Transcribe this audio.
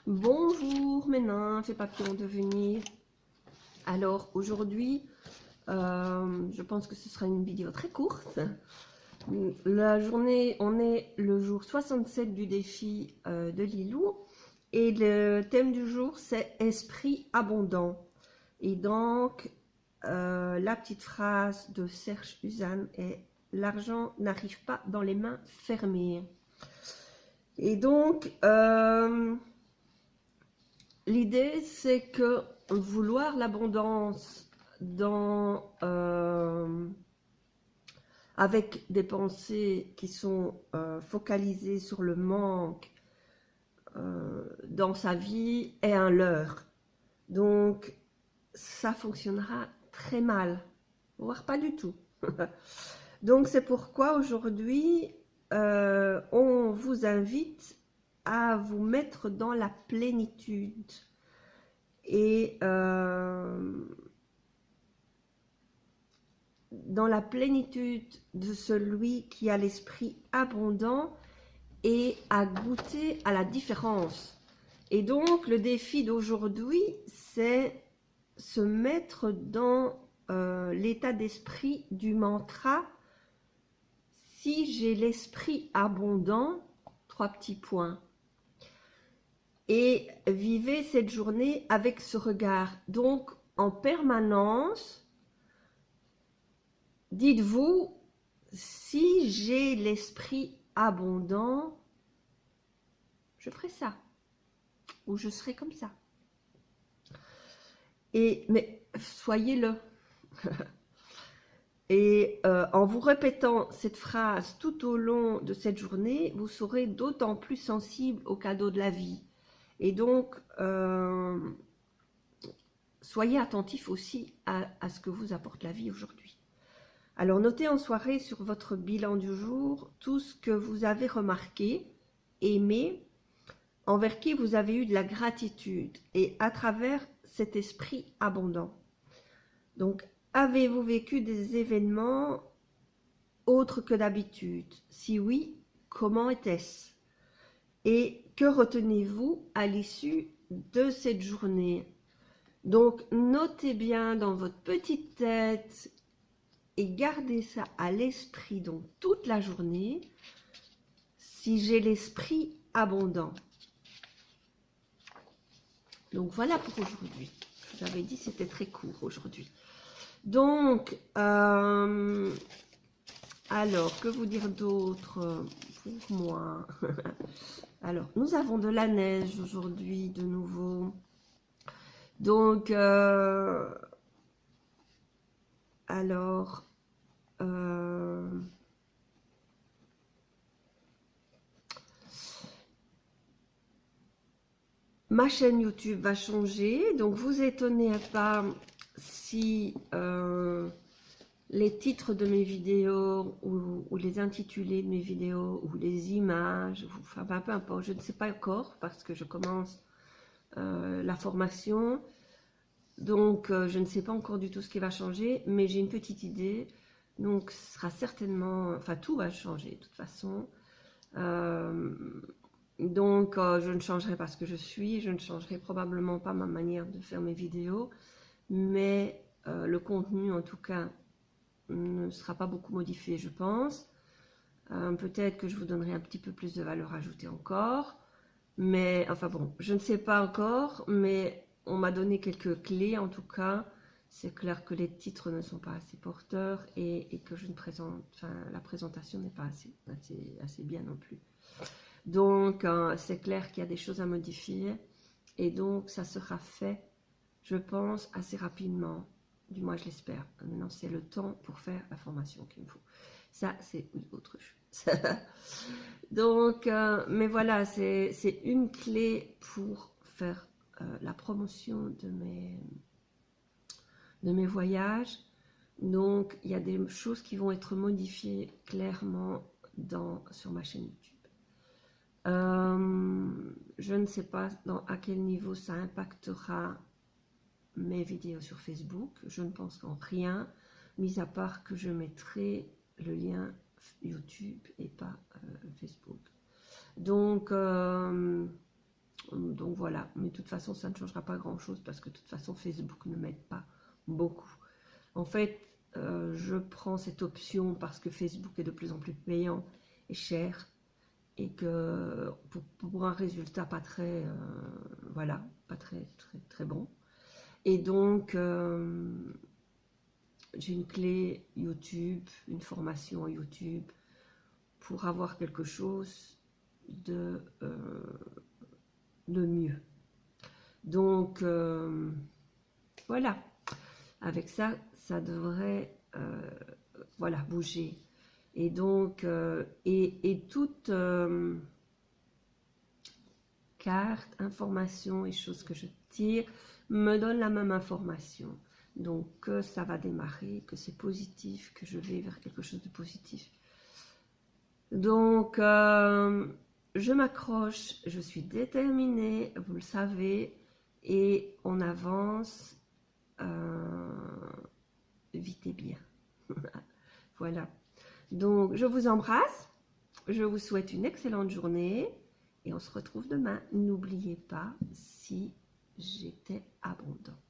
Bonjour mes nymphes et papillons de venir. Alors aujourd'hui, je pense que ce sera une vidéo très courte. La journée, on est le jour 67 du défi de Lilou. Et le thème du jour, c'est esprit abondant. Et donc, la petite phrase de Serge Uzan est « L'argent n'arrive pas dans les mains fermées ». Et donc, l'idée, c'est que vouloir l'abondance avec des pensées qui sont focalisées sur le manque dans sa vie est un leurre. Donc, ça fonctionnera très mal, voire pas du tout. Donc, c'est pourquoi aujourd'hui, on vous invite à vous mettre dans la plénitude. Et dans la plénitude de celui qui a l'esprit abondant et à goûter à la différence. Et donc, le défi d'aujourd'hui, c'est se mettre dans l'état d'esprit du mantra « Si j'ai l'esprit abondant », 3 petits points. Et vivez cette journée avec ce regard. Donc, en permanence, dites-vous, si j'ai l'esprit abondant, je ferai ça. Ou je serai comme ça. Mais soyez-le. Et en vous répétant cette phrase tout au long de cette journée, vous serez d'autant plus sensible aux cadeaux de la vie. Et donc, soyez attentif aussi à ce que vous apporte la vie aujourd'hui. Alors, notez en soirée sur votre bilan du jour tout ce que vous avez remarqué, aimé, envers qui vous avez eu de la gratitude et à travers cet esprit abondant. Donc, avez-vous vécu des événements autres que d'habitude? Si oui, comment était-ce? Et que retenez-vous à l'issue de cette journée? Donc, notez bien dans votre petite tête et gardez ça à l'esprit donc toute la journée. Si j'ai l'esprit abondant. Donc, voilà pour aujourd'hui. Je vous avais dit c'était très court aujourd'hui. Donc, alors, que vous dire d'autre pour moi? Alors, nous avons de la neige aujourd'hui de nouveau. Donc, alors, ma chaîne YouTube va changer. Donc, vous étonnez pas si les titres de mes vidéos ou les intitulés de mes vidéos ou les images, enfin peu importe, je ne sais pas encore parce que je commence la formation. Donc, je ne sais pas encore du tout ce qui va changer, mais j'ai une petite idée. Donc, ce sera certainement... Enfin, tout va changer, de toute façon. Donc, je ne changerai pas ce que je suis. Je ne changerai probablement pas ma manière de faire mes vidéos. Mais le contenu, en tout cas, ne sera pas beaucoup modifié, je pense. Peut-être que je vous donnerai un petit peu plus de valeur ajoutée encore. Mais, enfin bon, je ne sais pas encore, mais... On m'a donné quelques clés, en tout cas. C'est clair que les titres ne sont pas assez porteurs et que je ne présente, enfin, la présentation n'est pas assez bien non plus. Donc, c'est clair qu'il y a des choses à modifier et donc ça sera fait, je pense, assez rapidement. Du moins, je l'espère. Maintenant, c'est le temps pour faire la formation qu'il me faut. Ça, c'est autre chose. Donc, mais voilà, c'est une clé pour faire la promotion de mes voyages. Donc, il y a des choses qui vont être modifiées clairement sur ma chaîne YouTube. Je ne sais pas à quel niveau ça impactera mes vidéos sur Facebook. Je ne pense qu'en rien, mis à part que je mettrai le lien YouTube et pas Facebook. Donc, Donc voilà, mais de toute façon, ça ne changera pas grand-chose parce que de toute façon, Facebook ne m'aide pas beaucoup. En fait, je prends cette option parce que Facebook est de plus en plus payant et cher et que pour un résultat pas très, voilà, pas très bon. Et donc, j'ai une clé YouTube, une formation YouTube pour avoir quelque chose de mieux. Donc, voilà. Avec ça, ça devrait voilà, bouger. Et donc, et toute carte, information et choses que je tire me donne la même information. Donc, que ça va démarrer, que c'est positif, que je vais vers quelque chose de positif. Donc, je m'accroche, je suis déterminée, vous le savez, et on avance vite et bien. Voilà. Donc, je vous embrasse, je vous souhaite une excellente journée et on se retrouve demain. N'oubliez pas, si j'étais abondant.